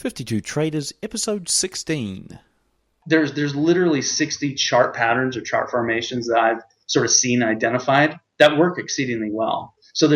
52 Traders, episode 16. There's literally 60 chart patterns or chart formations that I've sort of seen and identified that work exceedingly well. So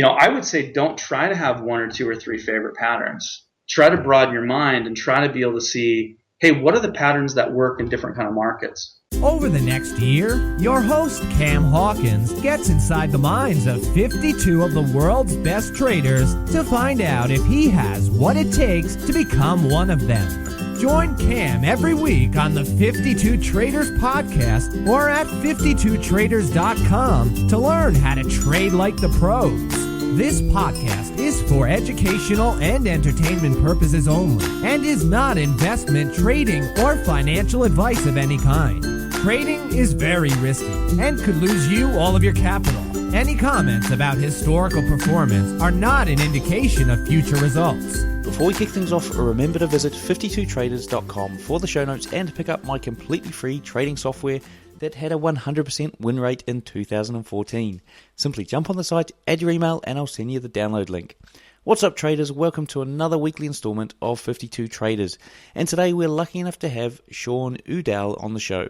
I would say don't try to have one or two or three favorite patterns. Try to broaden your mind and try to be able to see, hey, what are the patterns that work in different kind of markets? Over the next year, your host, Cam Hawkins, gets inside the minds of 52 of the world's best traders to find out if he has what it takes to become one of them. Join Cam every week on the 52 Traders podcast or at 52traders.com to learn how to trade like the pros. This podcast is for educational and entertainment purposes only and is not investment, trading, or financial advice of any kind. Trading is very risky and could lose you all of your capital. Any comments about historical performance are not an indication of future results. Before we kick things off, remember to visit 52traders.com for the show notes and pick up my completely free trading software that had a 100% win rate in 2014. Simply jump on the site, add your email, and I'll send you the download link. What's up, traders? Welcome to another weekly installment of 52 Traders. And today we're lucky enough to have Sean Udall on the show.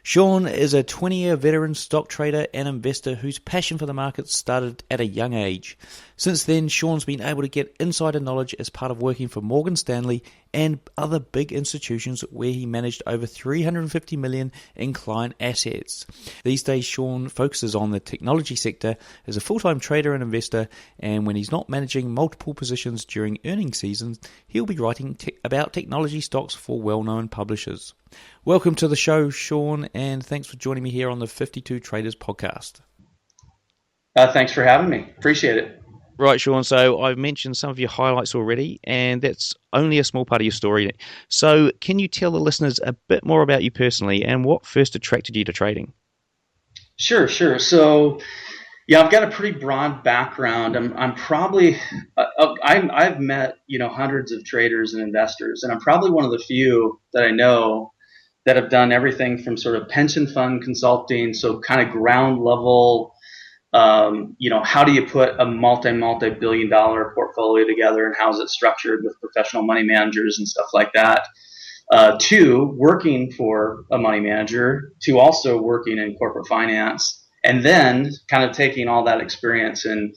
Sean is a 20-year veteran stock trader and investor whose passion for the market started at a young age. Since then, Sean's been able to get insider knowledge as part of working for Morgan Stanley and other big institutions where he managed over $350 million in client assets. These days, Sean focuses on the technology sector as a full-time trader and investor, and when he's not managing multiple positions during earnings seasons, he'll be writing about technology stocks for well-known publishers. Welcome to the show, Sean, and thanks for joining me here on the 52 Traders podcast. Thanks for having me. Appreciate it. Right, Sean, so I've mentioned some of your highlights already, and that's only a small part of your story. So can you tell the listeners a bit more about you personally and what first attracted you to trading? Sure. So, yeah, I've got a pretty broad background. I've met, hundreds of traders and investors, and I'm probably one of the few that I know that have done everything from sort of pension fund consulting, so kind of ground level, how do you put a multi-billion dollar portfolio together and how's it structured with professional money managers and stuff like that, to working for a money manager, to also working in corporate finance, and then kind of taking all that experience in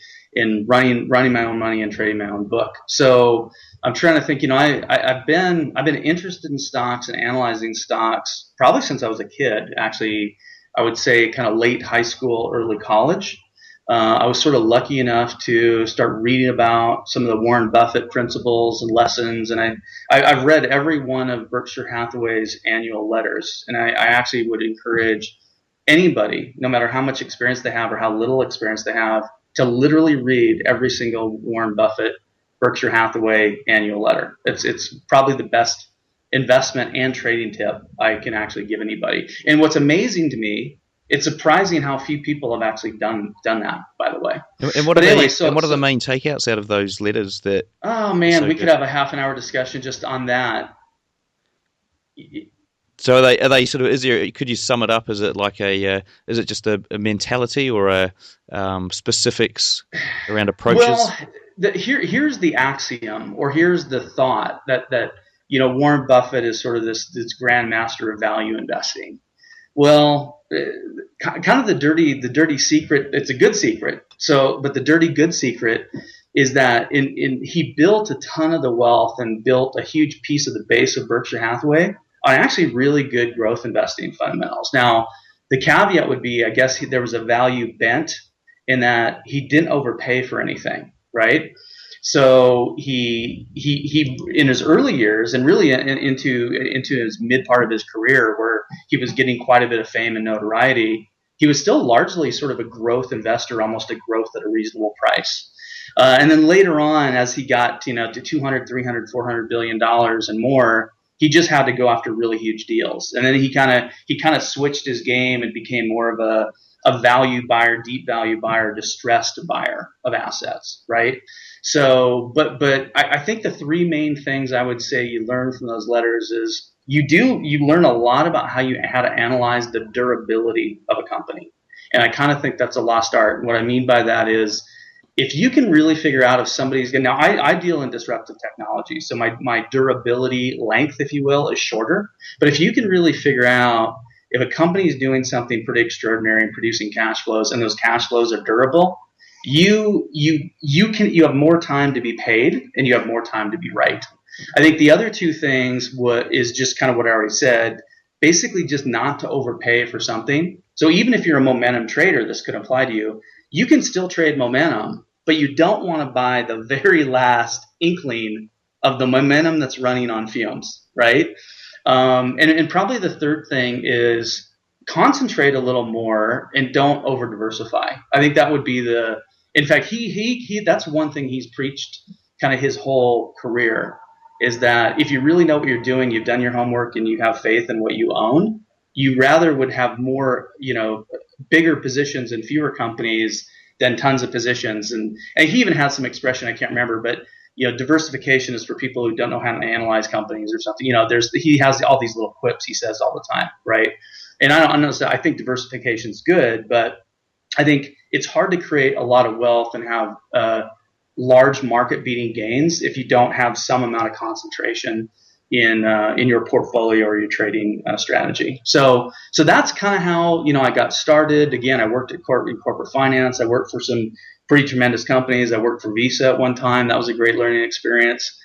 running my own money and trading my own book. So I'm trying to think, I've been interested in stocks and analyzing stocks probably since I was a kid. Actually, I would say kind of late high school, early college. I was sort of lucky enough to start reading about some of the Warren Buffett principles and lessons, and I've read every one of Berkshire Hathaway's annual letters, and I actually would encourage anybody, no matter how much experience they have or how little experience they have, to literally read every single Warren Buffett Berkshire Hathaway annual letter. It's probably the best investment and trading tip I can actually give anybody. And what's amazing to me, it's surprising how few people have actually done that, by the way. And what are the main takeouts out of those letters that? Oh man, we could have a half an hour discussion just on that. So are they sort of? Could you sum it up? Is it like is it just a mentality or a specifics around approaches? Well, here's the axiom, or here's the thought that Warren Buffett is sort of this grand master of value investing. Well, kind of the dirty secret. It's a good secret. But the dirty good secret is that he built a ton of the wealth and built a huge piece of the base of Berkshire Hathaway on actually really good growth investing fundamentals. Now, the caveat would be, I guess there was a value bent in that he didn't overpay for anything, right? So he in his early years and really into his mid part of his career, where he was getting quite a bit of fame and notoriety, he was still largely sort of a growth investor, almost a growth at a reasonable price. And then later on, as he got to $200, $300, $400 billion and more, he just had to go after really huge deals. And then he kind of switched his game and became more of a value buyer, deep value buyer, distressed buyer of assets, right? So, but I think the three main things I would say you learn from those letters is you learn a lot about how to analyze the durability of a company. And I kind of think that's a lost art. And what I mean by that is if you can really figure out if somebody's going to, now I deal in disruptive technology, so my durability length, if you will, is shorter. But if you can really figure out if a company is doing something pretty extraordinary and producing cash flows, and those cash flows are durable, you have more time to be paid, and you have more time to be right. I think the other two things is just kind of what I already said, basically just not to overpay for something. So even if you're a momentum trader, this could apply to you. You can still trade momentum, but you don't want to buy the very last inkling of the momentum that's running on fumes, right? And probably the third thing is concentrate a little more and don't over diversify. I think that would be in fact, he that's one thing he's preached kind of his whole career, is that if you really know what you're doing, you've done your homework, and you have faith in what you own, you rather would have more, bigger positions in fewer companies than tons of positions. And he even has some expression, I can't remember, but diversification is for people who don't know how to analyze companies or something. He has all these little quips he says all the time, right? And I think diversification is good, but I think it's hard to create a lot of wealth and have large market beating gains if you don't have some amount of concentration in your portfolio or your trading strategy. So that's kind of how I got started. Again, I worked in corporate finance. I worked for some pretty tremendous companies. I worked for Visa at one time. That was a great learning experience.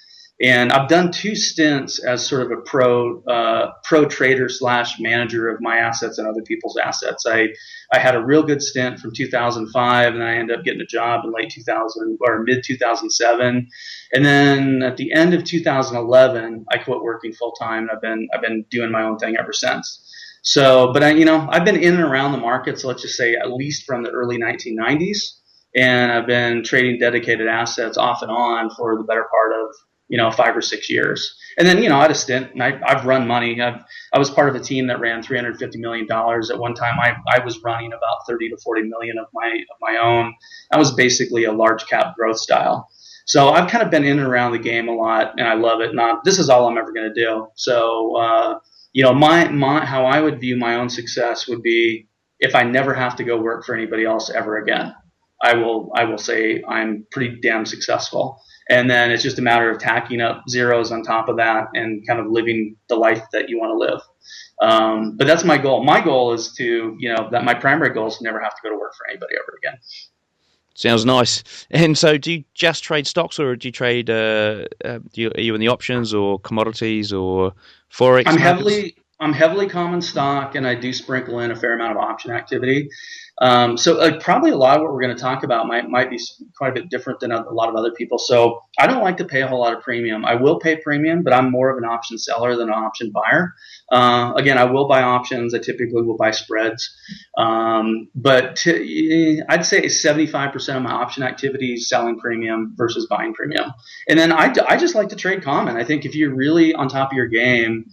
And I've done 2 stints as sort of a pro trader / manager of my assets and other people's assets. I had a real good stint from 2005, and then I ended up getting a job in late 2000 or mid 2007. And then at the end of 2011, I quit working full time. I've been doing my own thing ever since. So, but I've been in and around the market. So let's just say at least from the early 1990s, and I've been trading dedicated assets off and on for the better part of 5 or 6 years. And then, I had a stint, and I've run money. I was part of a team that ran $350 million at one time. I was running about 30 to 40 million of my own. I was basically a large cap growth style. So I've kind of been in and around the game a lot, and I love it. This is all I'm ever going to do. So, how I would view my own success would be if I never have to go work for anybody else ever again. I will say I'm pretty damn successful. And then it's just a matter of tacking up zeros on top of that and kind of living the life that you want to live. But that's my goal. My goal is my primary goal is to never have to go to work for anybody ever again. Sounds nice. And so do you just trade stocks, or do you trade, are you in the options or commodities or Forex? I'm heavily common stock, and I do sprinkle in a fair amount of option activity. So probably a lot of what we're going to talk about might be quite a bit different than a lot of other people. So I don't like to pay a whole lot of premium. I will pay premium, but I'm more of an option seller than an option buyer. Again, I will buy options. I typically will buy spreads. But I'd say 75% of my option activity is selling premium versus buying premium. And then I just like to trade common. I think if you're really on top of your game,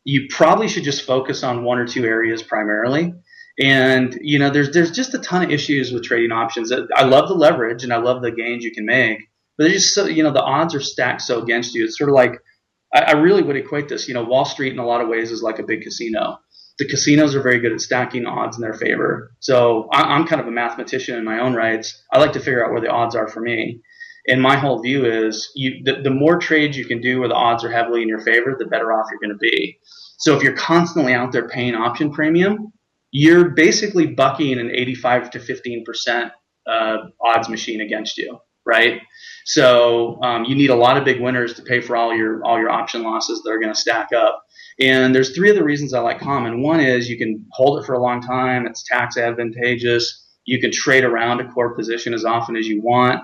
you probably should just focus on 1 or 2 areas primarily. And, there's just a ton of issues with trading options. I love the leverage and I love the gains you can make, but they're just so, the odds are stacked so against you. It's sort of like, I really would equate this, Wall Street in a lot of ways is like a big casino. The casinos are very good at stacking odds in their favor. So I'm kind of a mathematician in my own rights. I like to figure out where the odds are for me. And my whole view is the more trades you can do where the odds are heavily in your favor, the better off you're going to be. So if you're constantly out there paying option premium, you're basically bucking an 85 to 15% odds machine against you, right? So you need a lot of big winners to pay for all your option losses that are going to stack up. And there's 3 other reasons I like common. One is you can hold it for a long time. It's tax advantageous. You can trade around a core position as often as you want.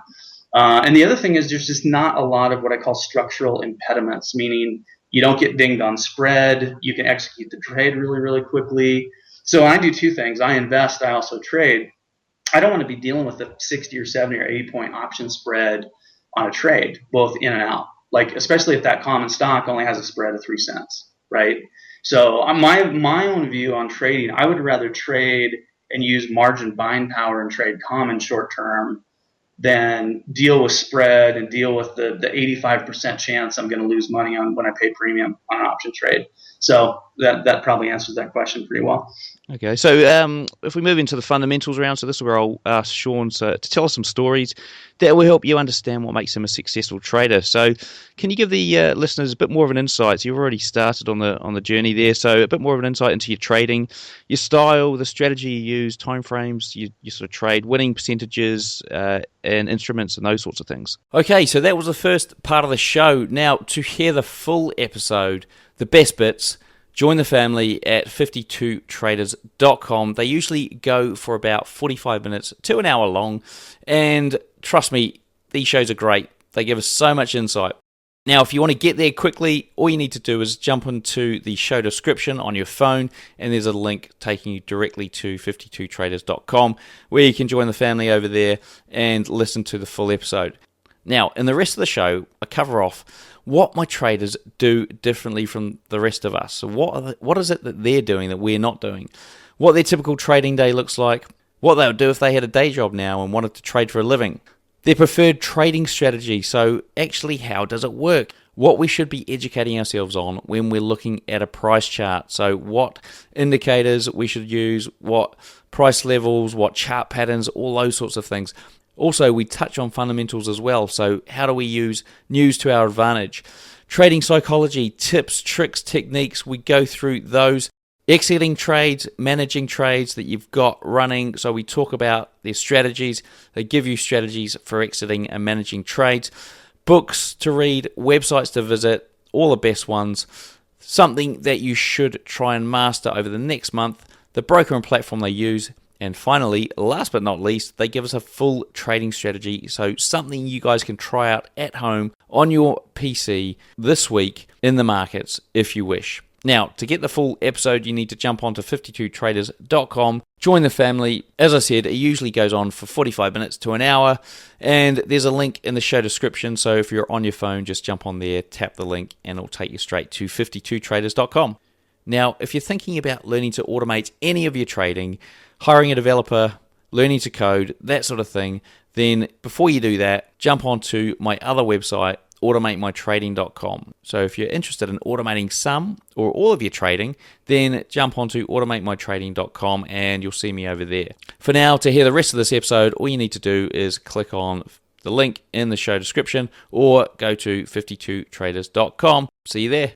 And the other thing is there's just not a lot of what I call structural impediments, meaning you don't get dinged on spread. You can execute the trade really, really quickly. So I do 2 things. I invest. I also trade. I don't want to be dealing with a 60 or 70 or 80 point option spread on a trade, both in and out. Like, especially if that common stock only has a spread of 3 cents, right? So my own view on trading, I would rather trade and use margin buying power and trade common short term than deal with spread and deal with the 85% chance I'm going to lose money on when I pay premium on an option trade. So that probably answers that question pretty well. Okay, so if we move into the fundamentals round, so this is where I'll ask Sean to tell us some stories that will help you understand what makes him a successful trader. So, can you give the listeners a bit more of an insight? So you've already started on the journey there, so a bit more of an insight into your trading, your style, the strategy you use, timeframes, you sort of trade, winning percentages, and instruments, and those sorts of things. Okay, so that was the first part of the show. Now, to hear the full episode, the best bits, join the family at 52traders.com. They usually go for about 45 minutes to an hour long. And trust me, these shows are great. They give us so much insight. Now, if you want to get there quickly, all you need to do is jump into the show description on your phone, and there's a link taking you directly to 52traders.com, where you can join the family over there and listen to the full episode. Now, in the rest of the show, I cover off what my traders do differently from the rest of us. So what is it that they're doing that we're not doing? What their typical trading day looks like, what they would do if they had a day job now and wanted to trade for a living, their preferred trading strategy, so actually how does it work, what we should be educating ourselves on when we're looking at a price chart, so what indicators we should use, what price levels, what chart patterns, all those sorts of things. Also, we touch on fundamentals as well, so how do we use news to our advantage? Trading psychology, tips, tricks, techniques, we go through those. Exiting trades, managing trades that you've got running, so we talk about their strategies. They give you strategies for exiting and managing trades. Books to read, websites to visit, all the best ones. Something that you should try and master over the next month, the broker and platform they use. And finally, last but not least, they give us a full trading strategy, so something you guys can try out at home on your PC this week in the markets if you wish. Now, to get the full episode, you need to jump onto 52traders.com, join the family. As I said, it usually goes on for 45 minutes to an hour, and there's a link in the show description, so if you're on your phone, just jump on there, tap the link, and it'll take you straight to 52traders.com. Now, if you're thinking about learning to automate any of your trading, hiring a developer, learning to code, that sort of thing, then before you do that, jump onto my other website, automatemytrading.com. So if you're interested in automating some or all of your trading, then jump onto automatemytrading.com and you'll see me over there. For now, to hear the rest of this episode, all you need to do is click on the link in the show description or go to 52traders.com. See you there.